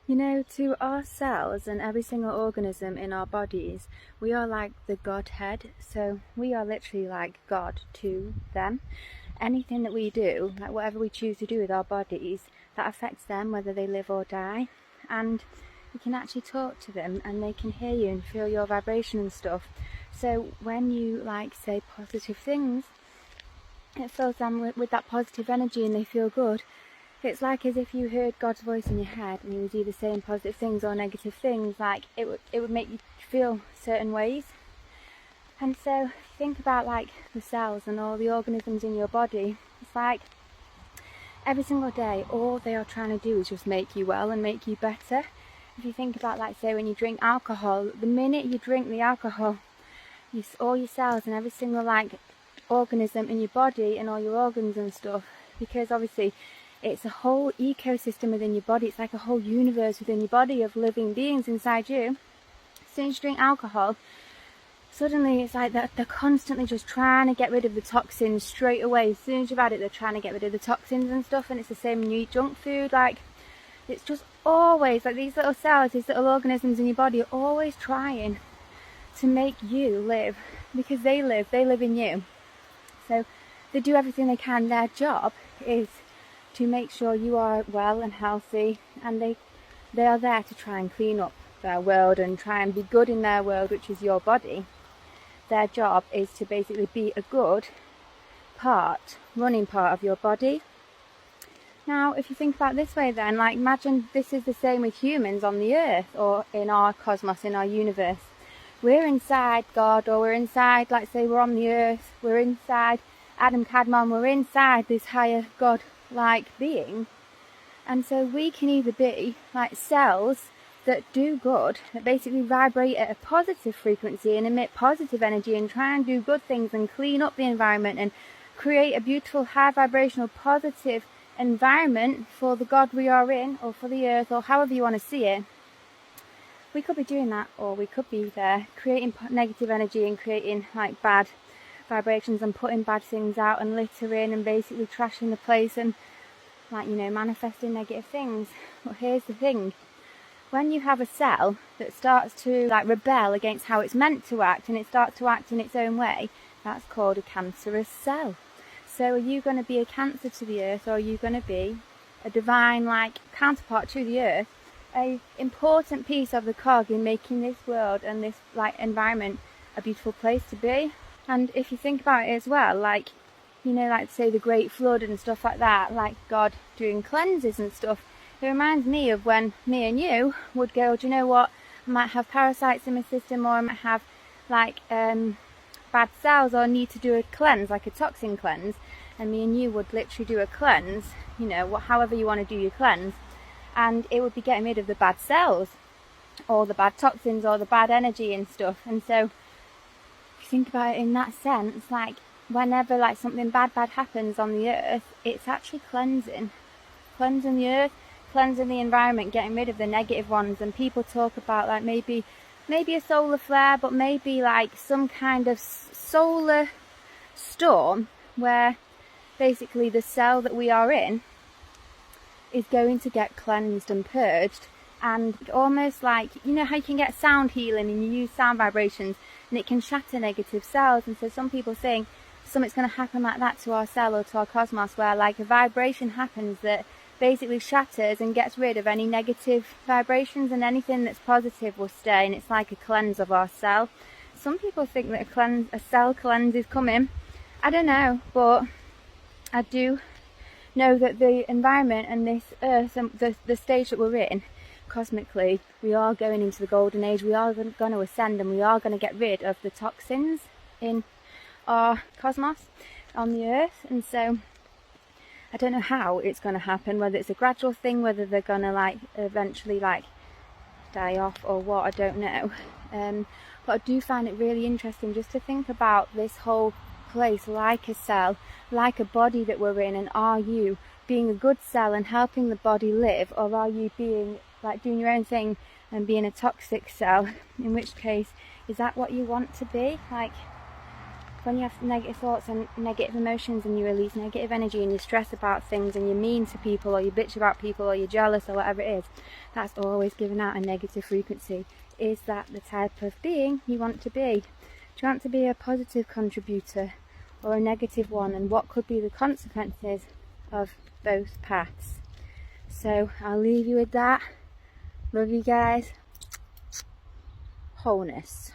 You know, to our cells and every single organism in our bodies, we are like the Godhead. So we are literally like God to them. Anything that we do, like whatever we choose to do with our bodies, that affects them, whether they live or die. And you can actually talk to them and they can hear you and feel your vibration and stuff. So when you say positive things, it fills them with that positive energy and they feel good. It's like as if you heard God's voice in your head and he was either saying positive things or negative things. Like it would make you feel certain ways. And so think about the cells and all the organisms in your body. It's like every single day all they are trying to do is just make you well and make you better. If you think about say when you drink alcohol, the minute you drink the alcohol, all your cells and every single organism in your body and all your organs and stuff, because obviously it's a whole ecosystem within your body. It's like a whole universe within your body of living beings inside you. As soon as you drink alcohol, suddenly it's like they're constantly just trying to get rid of the toxins straight away. As soon as you've had it, they're trying to get rid of the toxins and stuff. And it's the same when you eat junk food. It's just always these little cells, these little organisms in your body are always trying to make you live, because they live in you. So they do everything they can. Their job is to make sure you are well and healthy, and they are there to try and clean up their world and try and be good in their world, which is your body. Their job is to basically be a good running part of your body. Now, if you think about it this way then, imagine this is the same with humans on the earth or in our cosmos, in our universe. We're inside God, or we're inside, say we're on the earth, we're inside Adam Kadmon, we're inside this higher God being, and so we can either be cells that do good, that basically vibrate at a positive frequency and emit positive energy and try and do good things and clean up the environment and create a beautiful high vibrational positive environment for the God we are in, or for the earth, or however you want to see it. We could be doing that, or we could be there creating negative energy and creating bad vibrations and putting bad things out and littering and basically trashing the place and manifesting negative things. But here's the thing, when you have a cell that starts to rebel against how it's meant to act and it starts to act in its own way, that's called a cancerous cell. So are you going to be a cancer to the earth, or are you going to be a divine counterpart to the earth, a important piece of the cog in making this world and this environment a beautiful place to be? And if you think about it as well, say the Great Flood and stuff like that, God doing cleanses and stuff, it reminds me of when me and you would go, do you know what, I might have parasites in my system, or I might have bad cells, or need to do a cleanse, a toxin cleanse, and me and you would literally do a cleanse, however you want to do your cleanse, and it would be getting rid of the bad cells, or the bad toxins, or the bad energy and stuff. And so think about it in that sense, whenever something bad happens on the earth, it's actually cleansing the earth, cleansing the environment, getting rid of the negative ones. And people talk about maybe a solar flare, but maybe some kind of solar storm where basically the cell that we are in is going to get cleansed and purged. And almost how you can get sound healing and you use sound vibrations and it can shatter negative cells. And so some people think something's going to happen like that to our cell or to our cosmos, where a vibration happens that basically shatters and gets rid of any negative vibrations, and anything that's positive will stay, and it's like a cleanse of our cell. Some people think that a cell cleanse is coming. I don't know, but I do know that the environment and this earth and the stage that we're in cosmically, we are going into the golden age. We are going to ascend, and we are going to get rid of the toxins in our cosmos on the earth. And so I don't know how it's going to happen, whether it's a gradual thing, whether they're going to eventually die off or what, I don't know. But I do find it really interesting just to think about this whole place like a cell, like a body that we're in. And are you being a good cell and helping the body live, or are you being doing your own thing and being a toxic cell? In which case, is that what you want to be? when you have negative thoughts and negative emotions and you release negative energy and you stress about things and you're mean to people or you bitch about people or you're jealous or whatever it is, that's always giving out a negative frequency. Is that the type of being you want to be? Do you want to be a positive contributor or a negative one, and what could be the consequences of both paths? So I'll leave you with that. Love you guys. Wholeness.